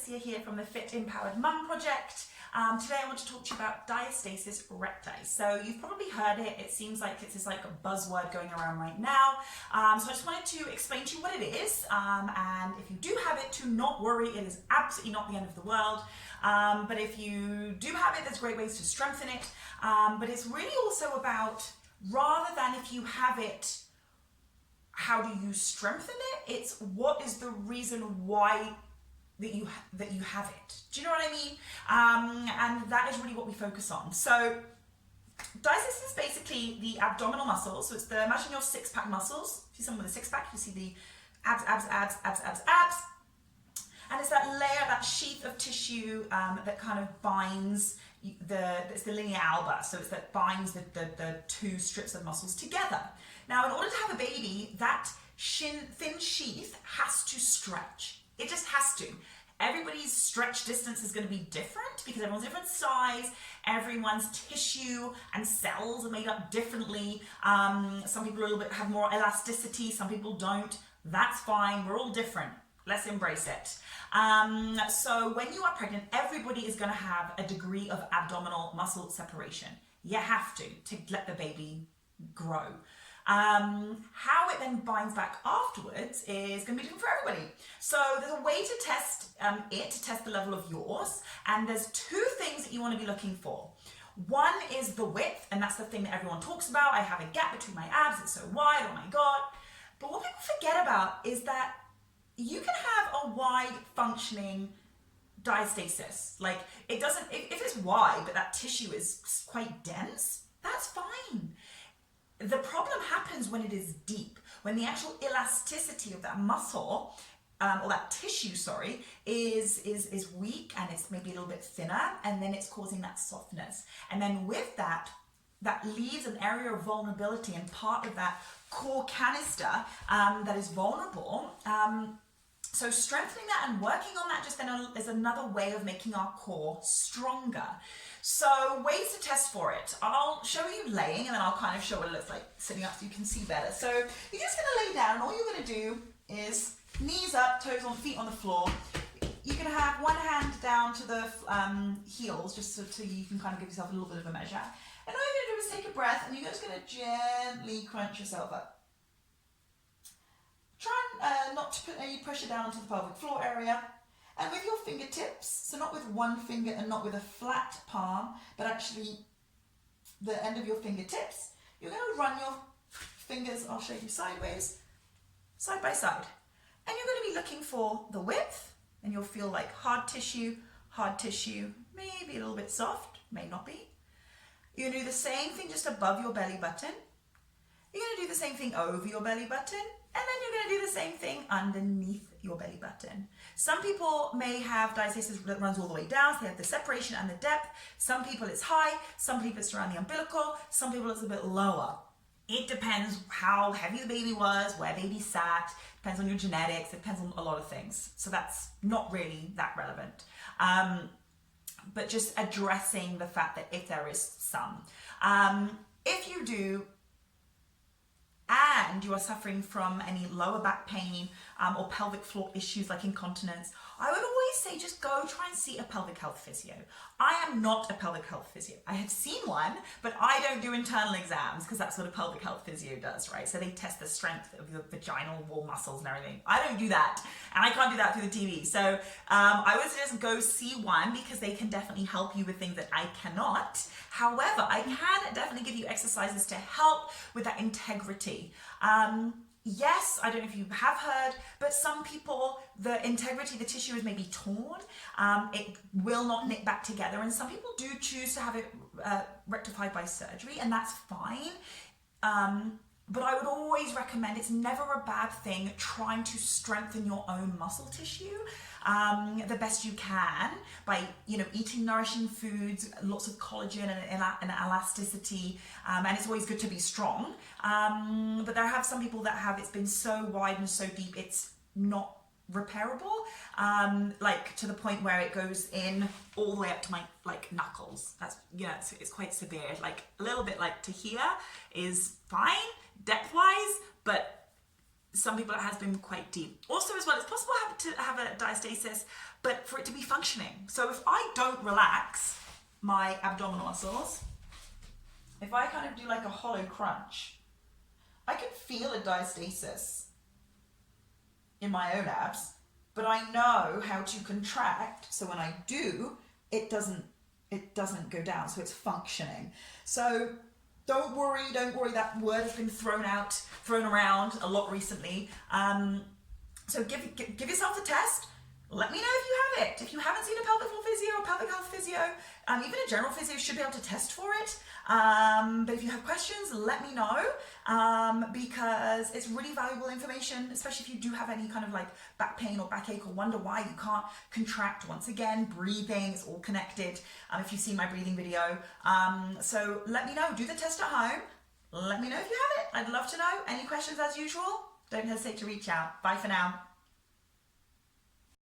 Alicia here from the Fit Empowered Mum Project. Today I want to talk to you about diastasis recti. So you've probably heard it. It seems like it's this like a buzzword going around right now. So I just wanted to explain to you what it is. And if you do have it, to not worry, it is absolutely not the end of the world. But if you do have it, there's great ways to strengthen it. But it's really also about, rather than if you have it, how do you strengthen it? It's what is the reason why that you have it. Do you know what I mean? And that is really what we focus on. So diastasis is basically the abdominal muscles. So it's the, imagine your six-pack muscles. See someone with a six-pack, you see the abs, abs, abs, abs, abs, abs. And it's that layer, that sheath of tissue that kind of binds it's the linea alba. So it's that binds the two strips of muscles together. Now, in order to have a baby, that thin sheath has to stretch. It just has to. Everybody's stretch distance is going to be different because everyone's different size. Everyone's tissue and cells are made up differently. Some people have more elasticity. Some people don't. That's fine. We're all different. Let's embrace it. So when you are pregnant, everybody is going to have a degree of abdominal muscle separation. You have to let the baby grow. How it then binds back afterwards is going to be different for everybody. So there's a way to test to test the level of yours, and there's two things that you want to be looking for. One is the width, and that's the thing that everyone talks about. I have a gap between my abs, it's so wide, oh my God. But what people forget about is that you can have a wide functioning diastasis. Like it doesn't, if it's wide, but that tissue is quite dense, that's fine. The problem happens when it is deep, when the actual elasticity of that muscle, or that tissue, sorry, is weak and it's maybe a little bit thinner, and then it's causing that softness. And then with that, that leaves an area of vulnerability and part of that core canister that is vulnerable. So strengthening that and working on that just then is another way of making our core stronger. So ways to test for it. I'll show you laying and then I'll kind of show what it looks like sitting up so you can see better. So you're just going to lay down and all you're going to do is knees up, toes on, feet on the floor. You can have one hand down to the heels just so you can kind of give yourself a little bit of a measure. And all you're going to do is take a breath and you're just going to gently crunch yourself up. Try not to put any pressure down onto the pelvic floor area. And with your fingertips, so not with one finger and not with a flat palm, but actually the end of your fingertips, you're going to run your fingers, I'll show you sideways, side by side. And you're going to be looking for the width, and you'll feel like hard tissue, maybe a little bit soft, may not be. You're going to do the same thing just above your belly button. You're going to do the same thing over your belly button. And then you're going to do the same thing underneath your belly button. Some people may have diastasis that runs all the way down, so they have the separation and the depth. Some people it's high, some people it's around the umbilical, some people it's a bit lower. It depends how heavy the baby was, where baby sat, depends on your genetics, it depends on a lot of things. So that's not really that relevant. But just addressing the fact that if there is some. If you do, and you are suffering from any lower back pain or pelvic floor issues like incontinence, I would always say just go try and see a pelvic health physio. I am not a pelvic health physio. I have seen one, but I don't do internal exams because that's what a pelvic health physio does, right? So they test the strength of your vaginal wall muscles and everything. I don't do that, and I can't do that through the TV. So I would just go see one because they can definitely help you with things that I cannot. However, I can definitely give you exercises to help with that integrity. Yes, I don't know if you have heard, but some people, the integrity, the tissue is maybe torn. It will not knit back together. And some people do choose to have it rectified by surgery, and that's fine. But I would always recommend, it's never a bad thing trying to strengthen your own muscle tissue the best you can by, eating nourishing foods, lots of collagen and elasticity, and it's always good to be strong. But there have some people that have, it's been so wide and so deep, it's not repairable, like to the point where it goes in all the way up to my knuckles. That's, it's quite severe. Like a little bit like to here is fine depth wise, but some people it has been quite deep. Also as well, it's possible to have a diastasis, but for it to be functioning. So if I don't relax my abdominal muscles, if I kind of do like a hollow crunch, I can feel a diastasis in my own abs, but I know how to contract, so when I do, it doesn't go down, so it's functioning. So don't worry, that word has been thrown around a lot recently. So give yourself the test. Let me know if you have it. If you haven't seen a pelvic floor physio or pelvic health physio, even a general physio should be able to test for it. But if you have questions, let me know, because it's really valuable information, especially if you do have any kind of like back pain or backache or wonder why you can't contract. Once again, breathing is all connected. If you've seen my breathing video. So let me know. Do the test at home. Let me know if you have it. I'd love to know. Any questions as usual? Don't hesitate to reach out. Bye for now.